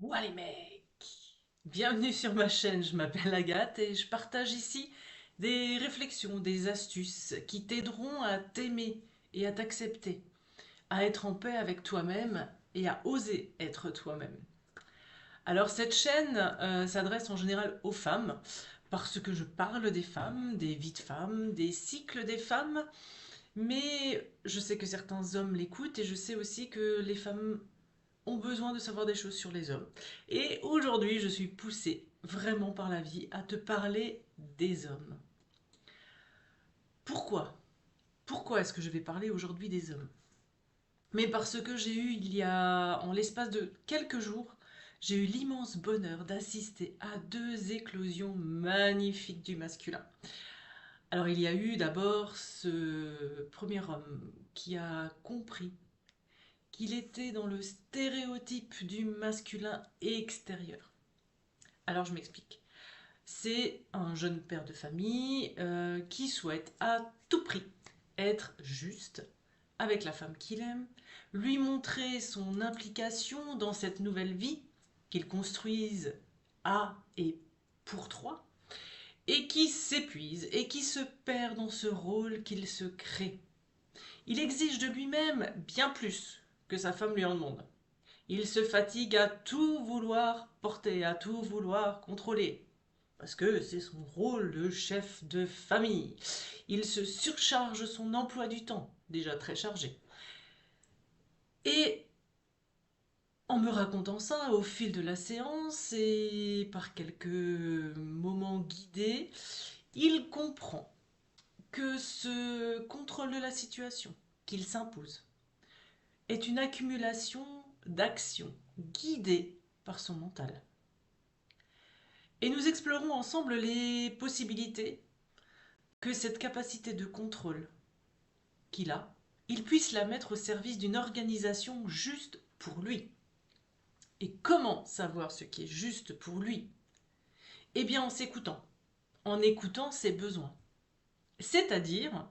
Ouah les mecs! Bienvenue sur ma chaîne, je m'appelle Agathe et je partage ici des réflexions, des astuces qui t'aideront à t'aimer et à t'accepter, à être en paix avec toi-même et à oser être toi-même. Alors cette chaîne s'adresse en général aux femmes parce que je parle des femmes, des vies de femmes, des cycles des femmes, mais je sais que certains hommes l'écoutent et je sais aussi que les femmes ont besoin de savoir des choses sur les hommes. Et aujourd'hui, je suis poussée vraiment par la vie à te parler des hommes. Pourquoi? Pourquoi est-ce que je vais parler aujourd'hui des hommes? Mais parce que j'ai eu, en l'espace de quelques jours, j'ai eu l'immense bonheur d'assister à deux éclosions magnifiques du masculin. Alors il y a eu d'abord ce premier homme qui a compris qu'il était dans le stéréotype du masculin extérieur. Alors je m'explique. C'est un jeune père de famille qui souhaite à tout prix être juste avec la femme qu'il aime, lui montrer son implication dans cette nouvelle vie qu'il construise à et pour trois, et qui s'épuise et qui se perd dans ce rôle qu'il se crée. Il exige de lui-même bien plus que sa femme lui en demande. Il se fatigue à tout vouloir porter, à tout vouloir contrôler, parce que c'est son rôle de chef de famille. Il se surcharge son emploi du temps, déjà très chargé. Et en me racontant ça au fil de la séance et par quelques moments guidés, il comprend que ce contrôle de la situation qu'il s'impose est une accumulation d'actions guidées par son mental. Et nous explorons ensemble les possibilités que cette capacité de contrôle qu'il a, il puisse la mettre au service d'une organisation juste pour lui. Et comment savoir ce qui est juste pour lui? Eh bien en s'écoutant, en écoutant ses besoins, c'est-à-dire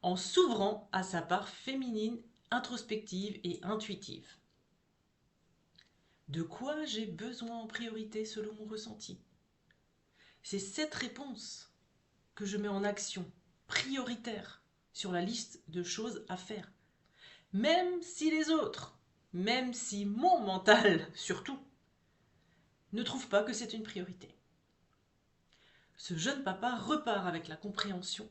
en s'ouvrant à sa part féminine, introspective et intuitive. De quoi j'ai besoin en priorité selon mon ressenti? C'est cette réponse que je mets en action, prioritaire, sur la liste de choses à faire. Même si les autres, même si mon mental surtout, ne trouve pas que c'est une priorité. Ce jeune papa repart avec la compréhension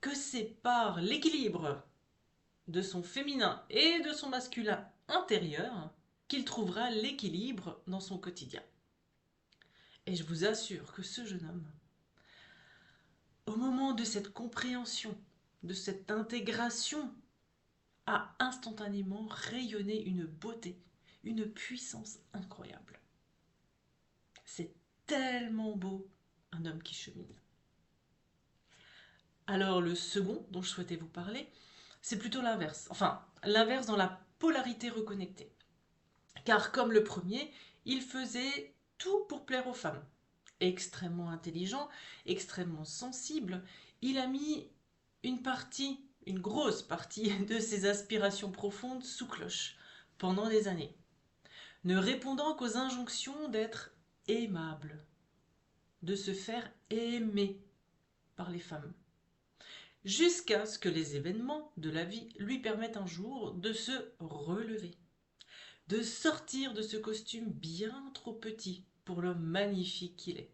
que c'est par l'équilibre de son féminin et de son masculin intérieur qu'il trouvera l'équilibre dans son quotidien. Et je vous assure que ce jeune homme, au moment de cette compréhension, de cette intégration, a instantanément rayonné une beauté, une puissance incroyable. C'est tellement beau, un homme qui chemine. Alors le second dont je souhaitais vous parler, c'est plutôt l'inverse. Enfin, l'inverse dans la polarité reconnectée. Car comme le premier, il faisait tout pour plaire aux femmes. Extrêmement intelligent, extrêmement sensible, il a mis une partie, une grosse partie de ses aspirations profondes sous cloche pendant des années, ne répondant qu'aux injonctions d'être aimable, de se faire aimer par les femmes, jusqu'à ce que les événements de la vie lui permettent un jour de se relever, de sortir de ce costume bien trop petit pour l'homme magnifique qu'il est.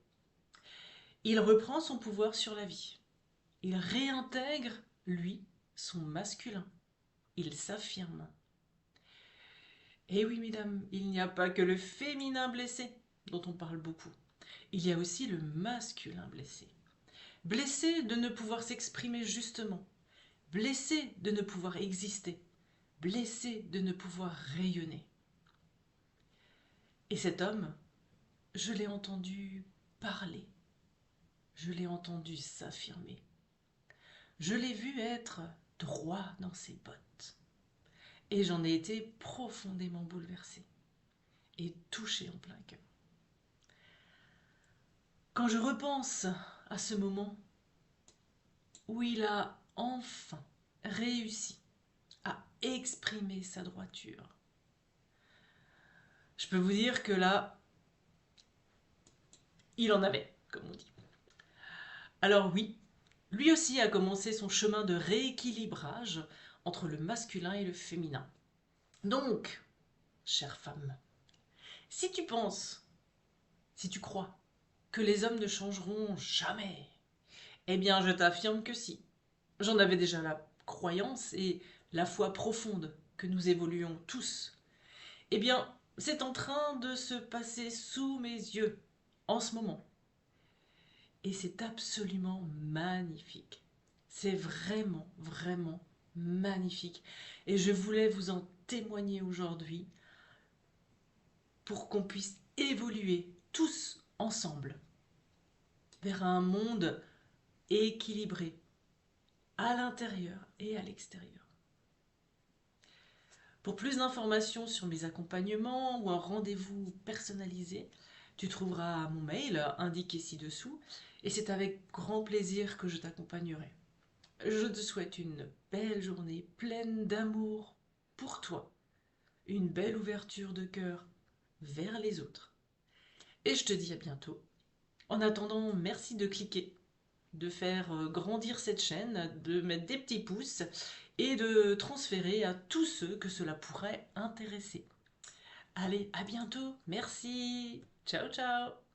Il reprend son pouvoir sur la vie. Il réintègre, lui, son masculin. Il s'affirme. Et oui, mesdames, il n'y a pas que le féminin blessé, dont on parle beaucoup. Il y a aussi le masculin blessé. Blessé de ne pouvoir s'exprimer justement. Blessé de ne pouvoir exister. Blessé de ne pouvoir rayonner. Et cet homme, je l'ai entendu parler. Je l'ai entendu s'affirmer. Je l'ai vu être droit dans ses bottes. Et j'en ai été profondément bouleversée et touchée en plein cœur. Quand je repense à ce moment où il a enfin réussi à exprimer sa droiture, Je peux vous dire que là, il en avait, comme on dit. Alors oui, lui aussi a commencé son chemin de rééquilibrage entre le masculin et le féminin. Donc, chère femme, si tu penses, si tu crois que les hommes ne changeront jamais, eh bien je t'affirme que si. J'en avais déjà la croyance et la foi profonde que nous évoluons tous. Eh bien, c'est en train de se passer sous mes yeux en ce moment. Et c'est absolument magnifique. C'est vraiment, vraiment magnifique. Et je voulais vous en témoigner aujourd'hui pour qu'on puisse évoluer tous ensemble vers un monde équilibré à l'intérieur et à l'extérieur. Pour plus d'informations sur mes accompagnements ou un rendez-vous personnalisé, tu trouveras mon mail indiqué ci-dessous et c'est avec grand plaisir que je t'accompagnerai. Je te souhaite une belle journée pleine d'amour pour toi, une belle ouverture de cœur vers les autres. Et je te dis à bientôt. En attendant, merci de cliquer, de faire grandir cette chaîne, de mettre des petits pouces et de transférer à tous ceux que cela pourrait intéresser. Allez, à bientôt. Merci. Ciao, ciao.